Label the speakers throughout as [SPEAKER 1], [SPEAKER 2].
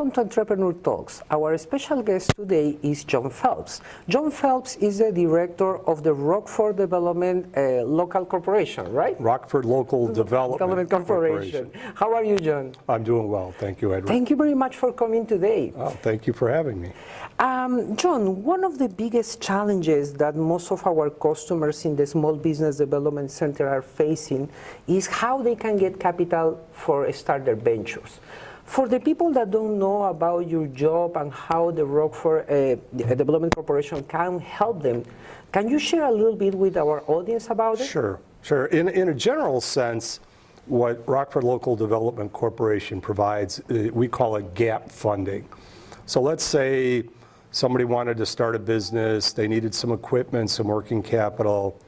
[SPEAKER 1] welcome to Entrepreneur Talks. Our special guest today is John Phelps. John Phelps is the director of the Rockford Development Local Corporation, right?
[SPEAKER 2] Rockford Local Development
[SPEAKER 1] Corporation. How are you, John?
[SPEAKER 2] I'm doing well. Thank you, Edward.
[SPEAKER 1] Thank you very much for coming today.
[SPEAKER 2] Oh, thank you for having me.
[SPEAKER 1] John, one of the biggest challenges that most of our customers in the Small Business Development Center are facing is how they can get capital for start their ventures. For the people that don't know about your job and how the Rockford Development Corporation can help them, can you share a little bit with our audience about it?
[SPEAKER 2] Sure. In a general sense, what Rockford Local Development Corporation provides, we call it gap funding. So let's say somebody wanted to start a business, they needed some equipment, some working capital,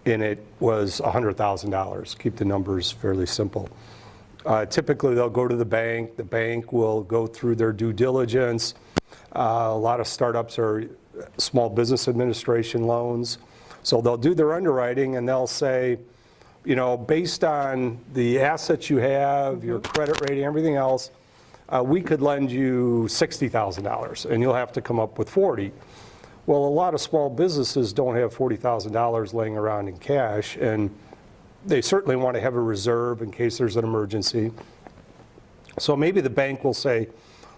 [SPEAKER 2] and it was $100,000. Keep the numbers fairly simple. Typically, they'll go to the bank will go through their due diligence. A lot of startups are small business administration loans. So they'll do their underwriting and they'll say, you know, based on the assets you have, your credit rating, everything else, we could lend you $60,000 and you'll have to come up with 40. Well, a lot of small businesses don't have $40,000 laying around in cash, and they certainly want to have a reserve in case there's an emergency. So maybe the bank will say,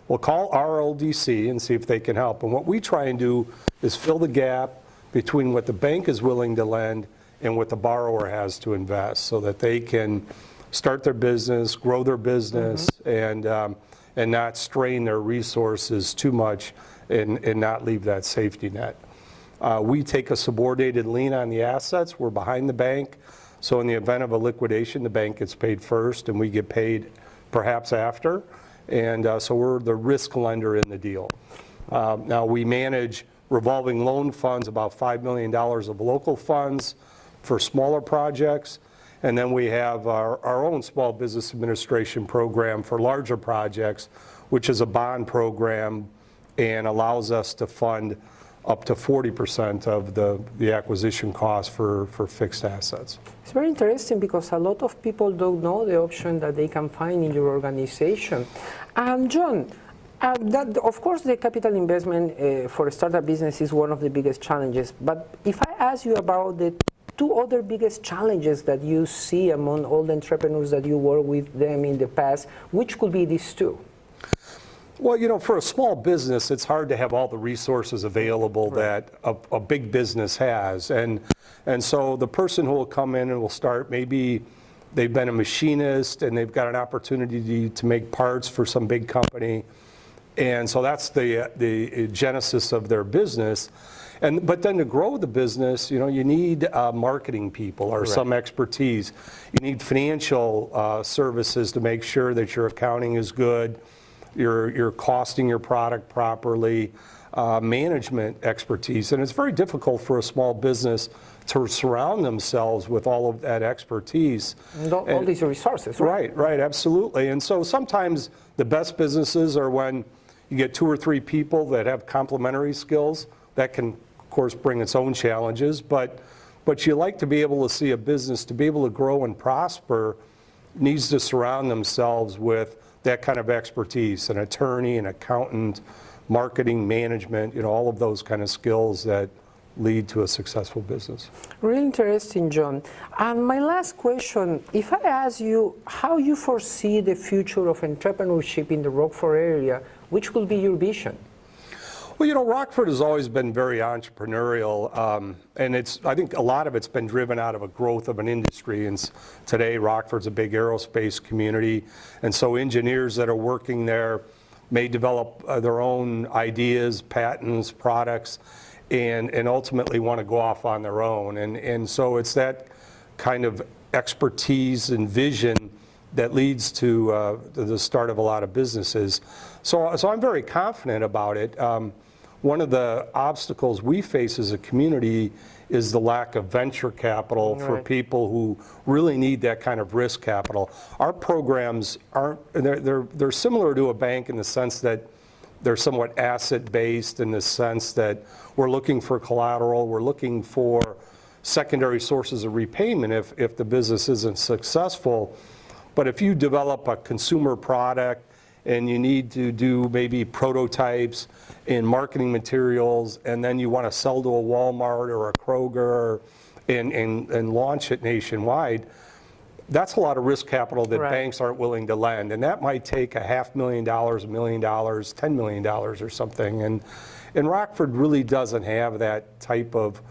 [SPEAKER 2] well, call RLDC and see if they can help. And what we try and do is fill the gap between what the bank is willing to lend and what the borrower has to invest so that they can start their business, grow their business, and not strain their resources too much and not leave that safety net. We take a subordinated lien on the assets. We're behind the bank. So in the event of a liquidation, the bank gets paid first and we get paid perhaps after. And so we're the risk lender in the deal. Now we manage revolving loan funds, about $5 million of local funds for smaller projects. And then we have our own Small Business Administration program for larger projects, which is a bond program and allows us to fund up to 40% of the acquisition cost for fixed assets.
[SPEAKER 1] It's very interesting because a lot of people don't know the option that they can find in your organization. John, of course the capital investment for a startup business is one of the biggest challenges, but if I ask you about the two other biggest challenges that you see among all the entrepreneurs that you work with them in the past, which could be these two?
[SPEAKER 2] Well, you know, for a small business, it's hard to have all the resources available that a big business has. And so the person who will come in and will start, maybe they've been a machinist and they've got an opportunity to make parts for some big company. And so that's the genesis of their business. But then to grow the business, you know, you need marketing people or some expertise. You need financial services to make sure that your accounting is good. You're costing your product properly, management expertise. And it's very difficult for a small business to surround themselves with all of that expertise.
[SPEAKER 1] And all these resources, right?
[SPEAKER 2] Right, absolutely. And so sometimes the best businesses are when you get 2 or 3 people that have complementary skills. That can, of course, bring its own challenges. But you like to be able to see a business, to be able to grow and prosper, needs to surround themselves with that kind of expertise, an attorney, an accountant, marketing, management, you know, all of those kind of skills that lead to a successful business.
[SPEAKER 1] Really interesting, John. And my last question, if I ask you how you foresee the future of entrepreneurship in the Rockford area, which will be your vision?
[SPEAKER 2] Well, you know, Rockford has always been very entrepreneurial, and I think a lot of it's been driven out of a growth of an industry. And today, Rockford's a big aerospace community, and so engineers that are working there may develop their own ideas, patents, products, and ultimately want to go off on their own. And so it's that kind of expertise and vision that leads to the start of a lot of businesses. So I'm very confident about it. One of the obstacles we face as a community is the lack of venture capital for people who really need that kind of risk capital. Our programs they're similar to a bank in the sense that they're somewhat asset-based, in the sense that we're looking for collateral, we're looking for secondary sources of repayment if the business isn't successful. But if you develop a consumer product and you need to do maybe prototypes and marketing materials, and then you want to sell to a Walmart or a Kroger and launch it nationwide, that's a lot of risk capital that
[SPEAKER 1] Right.
[SPEAKER 2] banks aren't willing to lend. And that might take $500,000, $1 million, $10 million or something. And Rockford really doesn't have that type of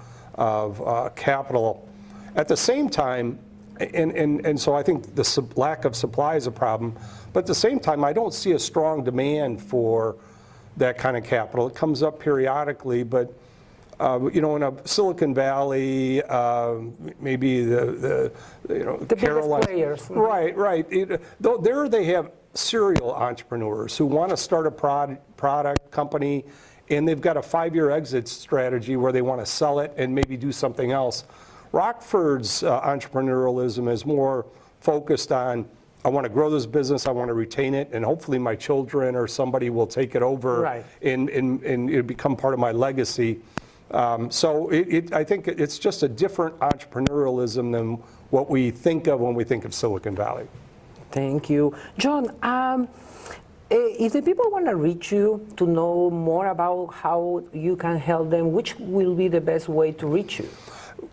[SPEAKER 2] capital. At the same time, and so I think the lack of supply is a problem, but at the same time, I don't see a strong demand for that kind of capital. It comes up periodically, but you know, in a Silicon Valley, maybe the
[SPEAKER 1] biggest players.
[SPEAKER 2] Right. There they have serial entrepreneurs who want to start a product company, and they've got a 5-year exit strategy where they want to sell it and maybe do something else. Rockford's entrepreneurialism is more focused on, I want to grow this business, I want to retain it, and hopefully my children or somebody will take it over,
[SPEAKER 1] Right.
[SPEAKER 2] and it become part of my legacy. So I think it's just a different entrepreneurialism than what we think of when we think of Silicon Valley.
[SPEAKER 1] Thank you. John, if the people want to reach you to know more about how you can help them, which will be the best way to reach you?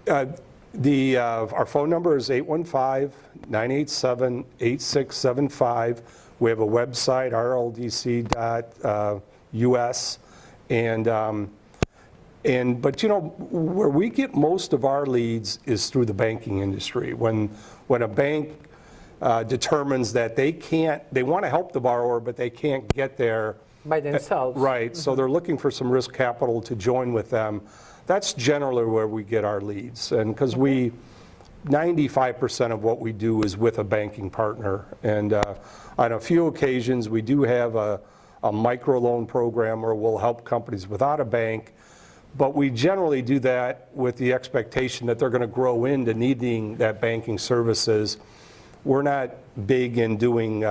[SPEAKER 2] Our phone number is 815-987-8675. We have a website, rldc.us, but you know, where we get most of our leads is through the banking industry. When a bank determines that they want to help the borrower, but they can't get there
[SPEAKER 1] By themselves.
[SPEAKER 2] Right. So they're looking for some risk capital to join with them. That's generally where we get our leads, and because 95% of what we do is with a banking partner, and on a few occasions we do have a microloan program where we'll help companies without a bank, but we generally do that with the expectation that they're going to grow into needing that banking services. We're not big in doing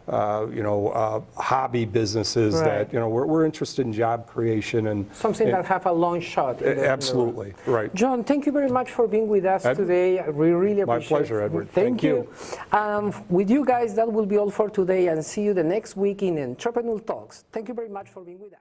[SPEAKER 2] hobby businesses.
[SPEAKER 1] Right.
[SPEAKER 2] That we're interested in job creation and
[SPEAKER 1] Something that have a long shot.
[SPEAKER 2] absolutely right.
[SPEAKER 1] John, thank you very much for being with us today. We really appreciate it.
[SPEAKER 2] My pleasure, Edward.
[SPEAKER 1] Thank you. With you guys, that will be all for today, and see you the next week in Entrepreneur Talks. Thank you very much for being with us.